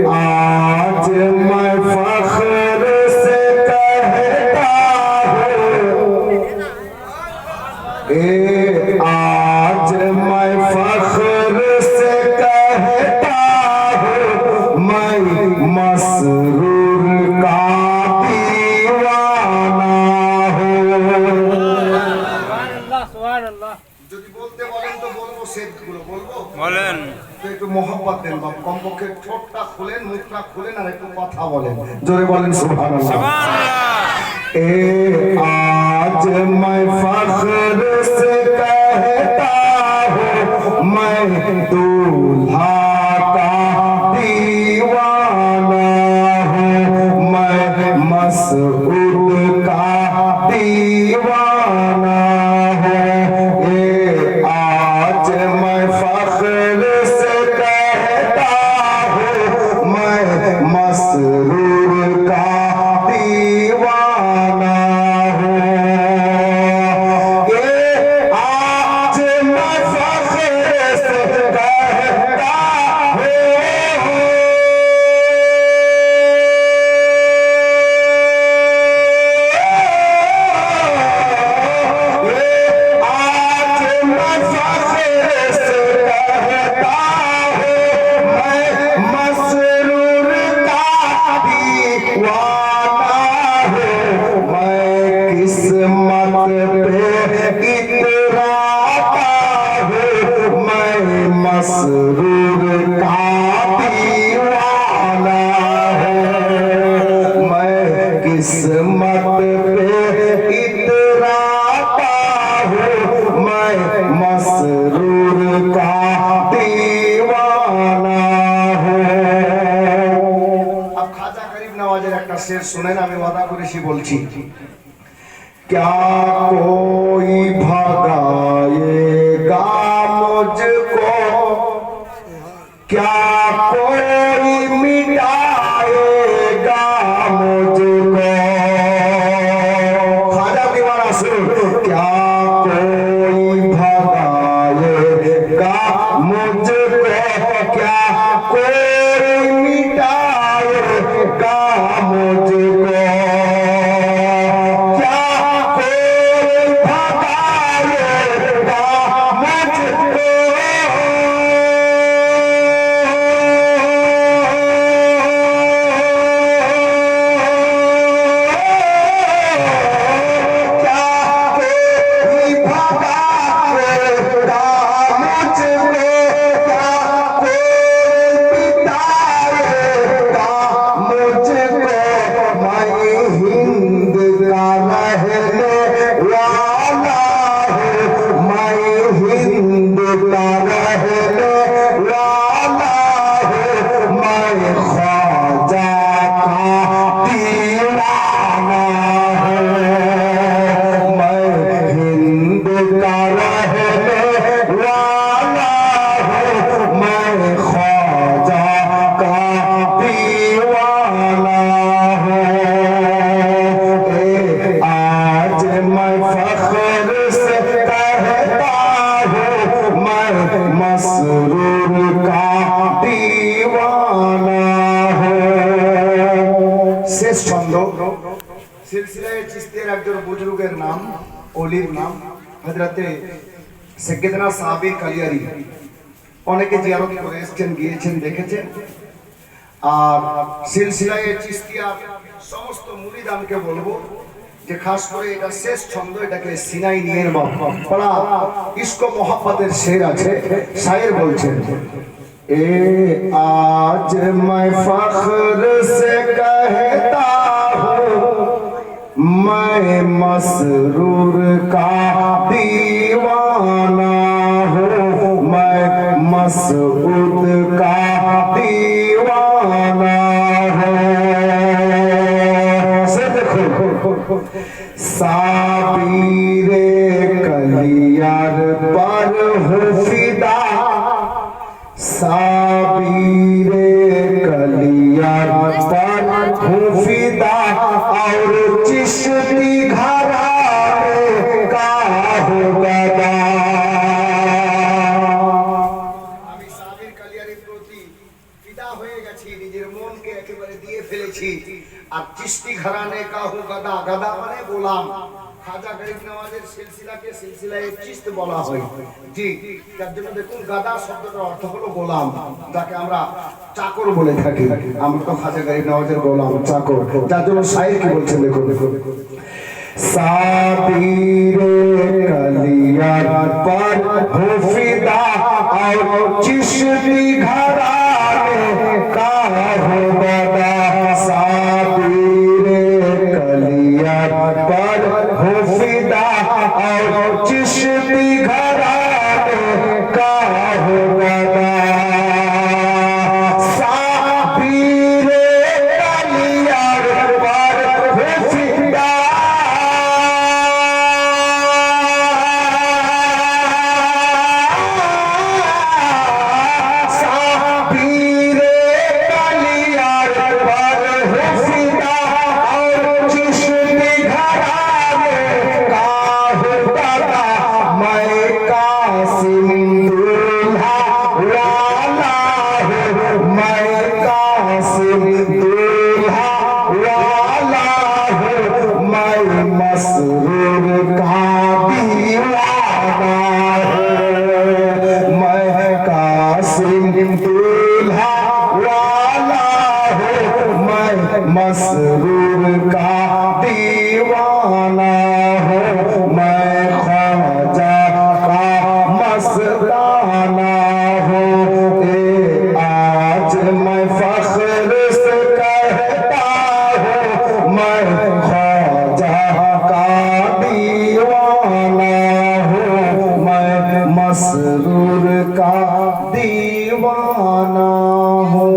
आज मैं फख्र से कहता हूँ, आज मैं फख्र से कहता हूँ, मैं मसरूर का दीवाना हूँ। যদি বলতে বলেন তো বলবো, সেটগুলো বলবো, বলেন তো একটু মোহাম্মত দেন বাপ, কমপক্ষে ঠোঁটটা খুলেন, মুখটা খুলেন আর একটু কথা বলেন, জোরে বলেন সুবহানাল্লাহ। आज मैं फख्र से कहता हूँ, मैं दूल्हा का दीवाना हूँ, मैं मसऊद का दीवाना हूँ। आज मैं फख्र से कहता हूँ, मैं मसरूर का दीवाना हूँ। आज मैं फख्र से कहता हूँ, मसरूर का दीवाना हूँ, मैं किस्मत पे इतराता हूँ, मैं मसरूर का दीवाना हूँ। अब खाजा गरीब नवाजेर एक शेर सुनेन, आमी वादा करेছি বলছি। क्या कोई भगाएगा मुझको, क्या कोई मिटाएगा मुझको। खाजा दीवाना सुनो, क्या कोई भगाएगा मुझको, क्या कोई मिटाएगा मुझको। শেষ ছন্দ সিলসিলায়ে চিশতিয়ার একজন বুজুর্গের নাম, ওলির নাম হযরতে সাইয়েদনা সাহাবী কালিয়ারি। অনেকে জিয়ারত করে এসেছেন, গিয়েছেন, দেখেছেন। আর সিলসিলায়ে চিশতিয়ার সমস্ত মুরিদানকে বলবো যে খাস করে এটা শেষ ছন্দ, এটাকে সিনাই নিয়ে পড়া ইশক ও মোহাব্বতের শের আছে। শায়ের বলছেন, आज मैं फख्र से कहता हूँ, मैं मसरूर का दीवाना हूँ, मैं मसऊद का दीवाना हूँ। से देखो, साबीरे कलियार पर हूँ फिदा, साबीरे कलियार पर हूँ फिदा, और चिश्ती घराने का हूँ गदा। चिश्ती घराने का हूँ गदा, गदा माने गोलाम। खाजा गरीब नवाजेर सिलसिलाके सिलसिलाए चिश्त বলা হয়। জি, তার জন্য দেখুন গাদা শব্দটার অর্থ হলো গোলাম, যাকে আমরা চাকর বলে থাকি। আমরা তো খাজা গরিব নওয়াজের গোলাম, চাকর। যার জন্য শায়ের কি বলছেন দেখুন, साबीरे कलियार पर हुफिदा और चिश्ती घराने का हो बदा। साबीरे कलियार पर हुफिदा और चिश्ती घराने का हो बदा। साबीरे कलियार पर हुफिदा मसरूर का दीवाना हो, मैं ख्वाजा का मस्ताना हो। आज मैं फख्र से कहता हूँ, मैं ख्वाजा का दीवाना हूँ, मैं मसरूर का दीवाना हूँ।